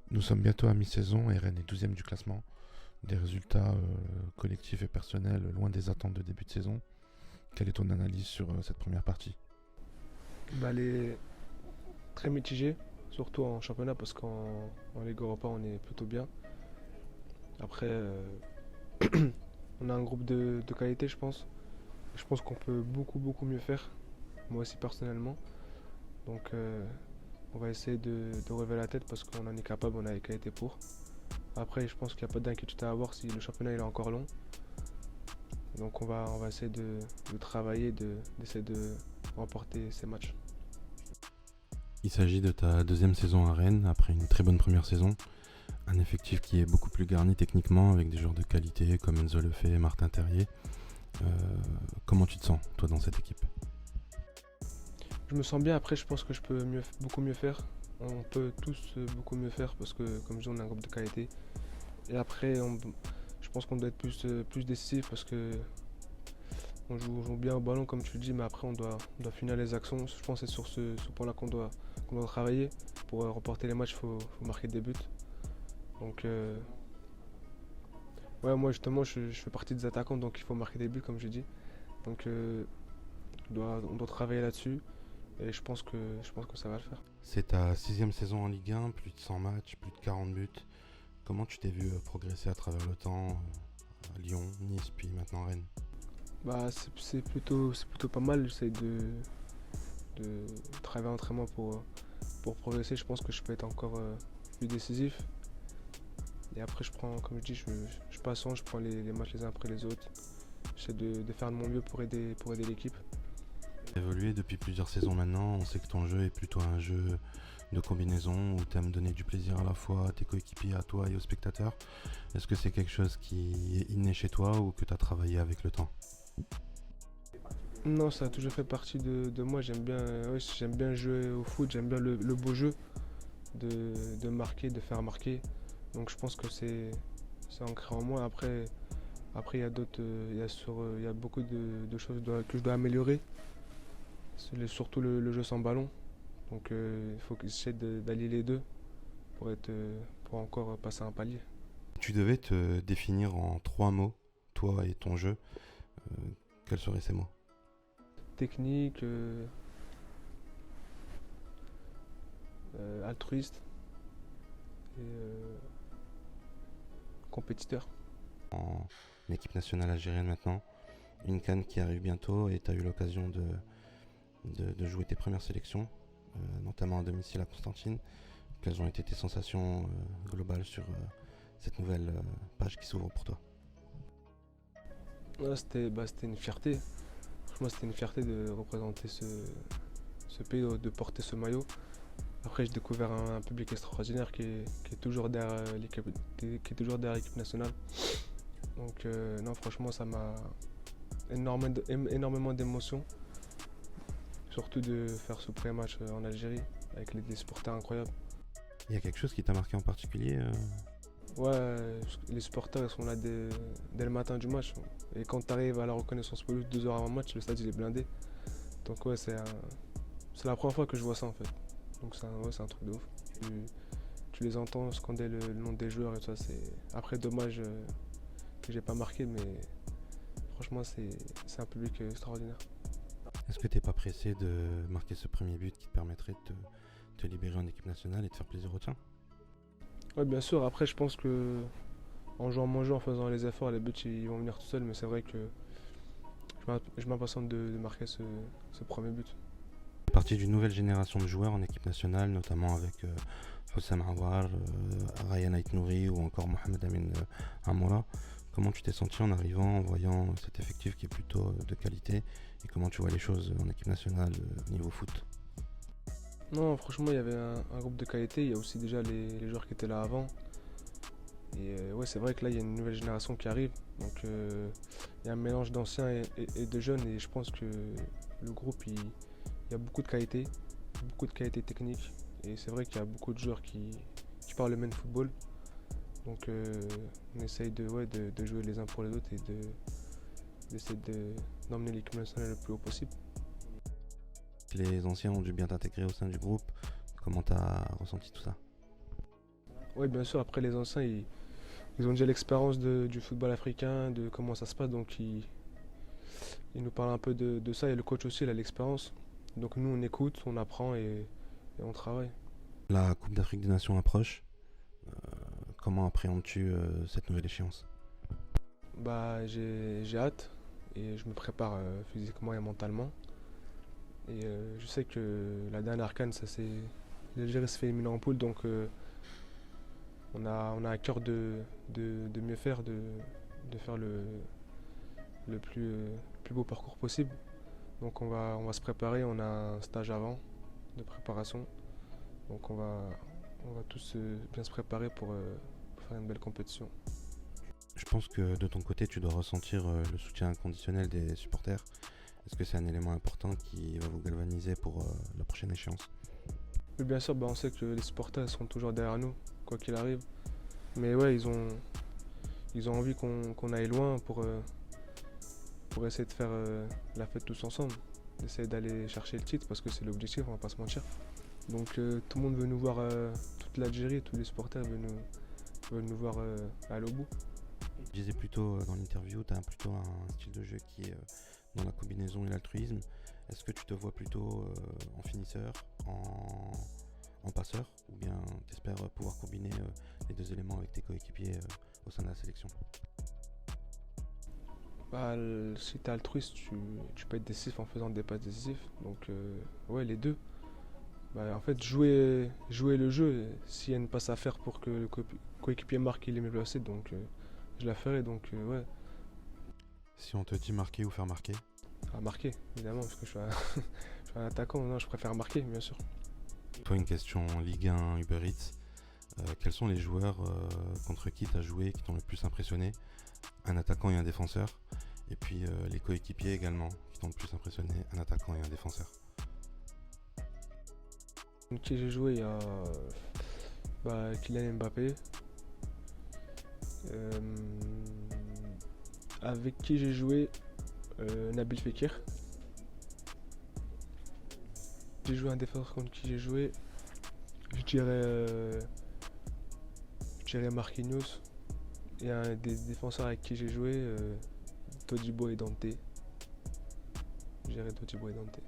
Nous sommes bientôt à mi-saison et Rennes est 12e du classement. Des résultats collectifs et personnels loin des attentes de début de saison. Quelle est ton analyse sur cette première partie? Elle est très mitigée, surtout en championnat parce qu'en Ligue Europa on est plutôt bien. Après, on a un groupe de qualité, je pense. Je pense qu'on peut beaucoup mieux faire, moi aussi personnellement. Donc, on va essayer de relever la tête parce qu'on en est capable, on a les qualités pour. Après, je pense qu'il n'y a pas d'inquiétude à avoir si le championnat il est encore long. Donc, on va essayer de travailler, d'essayer de remporter ces matchs. Il s'agit de ta deuxième saison à Rennes après une très bonne première saison. Un effectif qui est beaucoup plus garni techniquement avec des joueurs de qualité comme Enzo Lefebvre et Martin Terrier. Euh, Comment tu te sens toi dans cette équipe? Je me sens bien, après je pense que je peux beaucoup mieux faire. On peut tous beaucoup mieux faire parce que comme je dis on a un groupe de qualité. Et après je pense qu'on doit être plus décisif parce que on joue bien au ballon comme tu le dis, mais après on doit finir les actions. Je pense que c'est sur ce point-là qu'on doit travailler. Pour remporter les matchs, il faut marquer des buts. Donc ouais, moi justement je fais partie des attaquants, donc il faut marquer des buts comme je dis. Donc on doit travailler là-dessus et je pense que ça va le faire. C'est ta sixième saison en Ligue 1, plus de 100 matchs, plus de 40 buts. Comment tu t'es vu progresser à travers le temps à Lyon, Nice, puis maintenant Rennes? Bah, c'est plutôt pas mal. J'essaie de travailler en entraînement pour progresser. Je pense que je peux être encore plus décisif. Et après, comme je dis, je patiente, je prends les matchs les uns après les autres. J'essaie de faire de mon mieux pour aider l'équipe. Évolué depuis plusieurs saisons maintenant, on sait que ton jeu est plutôt un jeu de combinaison où tu aimes donner du plaisir à la fois à tes coéquipiers, à toi et aux spectateurs. Est-ce que c'est quelque chose qui est inné chez toi ou que tu as travaillé avec le temps? Non, ça a toujours fait partie de moi. Ouais, j'aime bien jouer au foot, j'aime bien le beau jeu, de marquer, de faire marquer. Donc je pense que c'est ancré en moi. Après il y a d'autres, il y a beaucoup de choses que je dois améliorer. Surtout le jeu sans ballon. Donc il faut que j'essaie d'allier les deux pour encore passer un palier. Tu devais te définir en trois mots, toi et ton jeu. euh, Quels seraient ces mots? Technique, altruiste et compétiteur. En équipe nationale algérienne maintenant, une CAN qui arrive bientôt et tu as eu l'occasion de jouer tes premières sélections, notamment à domicile à Constantine. Quelles ont été tes sensations globales sur cette nouvelle page qui s'ouvre pour toi? Ouais, c'était une fierté. Franchement, c'était une fierté de représenter ce pays, de porter ce maillot. Après, j'ai découvert un public extraordinaire qui est toujours derrière qui est toujours derrière l'équipe nationale. Donc, non, franchement, ça m'a énormément d'émotions. Surtout de faire ce premier match en Algérie avec des supporters incroyables. Il y a quelque chose qui t'a marqué en particulier? Ouais, les supporters ils sont là dès le matin du match. Et quand tu arrives à la reconnaissance pelouse 2 heures avant le match, le stade il est blindé. Donc ouais, c'est la première fois que je vois ça en fait. Donc ouais, c'est un truc de ouf. Tu, tu les entends scander le nom des joueurs et tout ça. Après, dommage que j'ai pas marqué, mais franchement, c'est un public extraordinaire. Est-ce que t'es pas pressé de marquer ce premier but qui te permettrait de te libérer en équipe nationale et de faire plaisir aux tiens? Ouais, bien sûr. Après, je pense que en jouant mon jeu, en faisant les efforts, les buts ils vont venir tout seuls. Mais c'est vrai que je m'impatiente de marquer ce premier but. Tu fais partie d'une nouvelle génération de joueurs en équipe nationale, notamment avec Houssam Aouar, Ryan Aït-Nouri ou encore Mohamed Amin Amoura. Comment tu t'es senti en arrivant, en voyant cet effectif qui est plutôt de qualité et comment tu vois les choses en équipe nationale niveau foot? Non, franchement, il y avait un groupe de qualité. Il y a aussi déjà les joueurs qui étaient là avant. Et ouais, c'est vrai que là, il y a une nouvelle génération qui arrive. Donc, il y a un mélange d'anciens et de jeunes. Et je pense que le groupe, il y a beaucoup de qualité technique. Et c'est vrai qu'il y a beaucoup de joueurs qui parlent le même football. Donc, on essaye ouais, de jouer les uns pour les autres et d'essayer d'emmener l'équipe nationale le plus haut possible. Les anciens ont dû bien t'intégrer au sein du groupe. Comment t'as ressenti tout ça? Ouais, bien sûr, après les anciens, ils ont déjà l'expérience du football africain, de comment ça se passe, donc ils nous parlent un peu de ça, et le coach aussi, il a l'expérience. Donc nous, on écoute, on apprend et on travaille. La Coupe d'Afrique des Nations approche. Comment appréhendes-tu cette nouvelle échéance? Bah, j'ai hâte et je me prépare physiquement et mentalement. Et je sais que la dernière CAN, ça c'est l'Algérie se fait éliminer en poule, donc on a à cœur de mieux faire, de faire le plus beau parcours possible. Donc on va se préparer, on a un stage avant de préparation. Donc on va tous bien se préparer pour faire une belle compétition. Je pense que de ton côté, tu dois ressentir le soutien inconditionnel des supporters. Est-ce que c'est un élément important qui va vous galvaniser pour la prochaine échéance? Mais bien sûr, bah, on sait que les supporters seront toujours derrière nous, quoi qu'il arrive. Mais ouais, ils ont envie qu'on aille loin pour essayer de faire la fête tous ensemble. D'essayer d'aller chercher le titre parce que c'est l'objectif, on va pas se mentir. Donc tout le monde veut nous voir, toute l'Algérie, tous les supporters veulent nous voir aller au bout. Je disais plutôt dans l'interview, tu as plutôt un style de jeu qui est dans la combinaison et l'altruisme. Est-ce que tu te vois plutôt en finisseur, en passeur, ou bien tu espères pouvoir combiner les deux éléments avec tes coéquipiers au sein de la sélection? Bah, si t'es altruiste, tu peux être décisif en faisant des passes décisives. Donc ouais, les deux. Bah, en fait, jouer le jeu. S'il y a une passe à faire pour que le coéquipier marque, il est mieux placé. Donc je la ferai. Donc ouais, Si on te dit marquer ou faire marquer? à marquer, évidemment, parce que je suis un, je suis un attaquant. Non, je préfère marquer, bien sûr. Toi, une question Ligue 1, Uber Eats. Quels sont les joueurs contre qui tu as joué qui t'ont le plus impressionné? Un attaquant et un défenseur. Et puis les coéquipiers également qui t'ont le plus impressionné, un attaquant et un défenseur. Avec qui j'ai joué, il y a Kylian Mbappé. Euh, avec qui j'ai joué, Nabil Fekir. J'ai joué un défenseur contre qui j'ai joué. Je dirais, euh, je dirais Marquinhos. Et un des défenseurs avec qui j'ai joué, Todibo et Dante. Je dirais Todibo et Dante.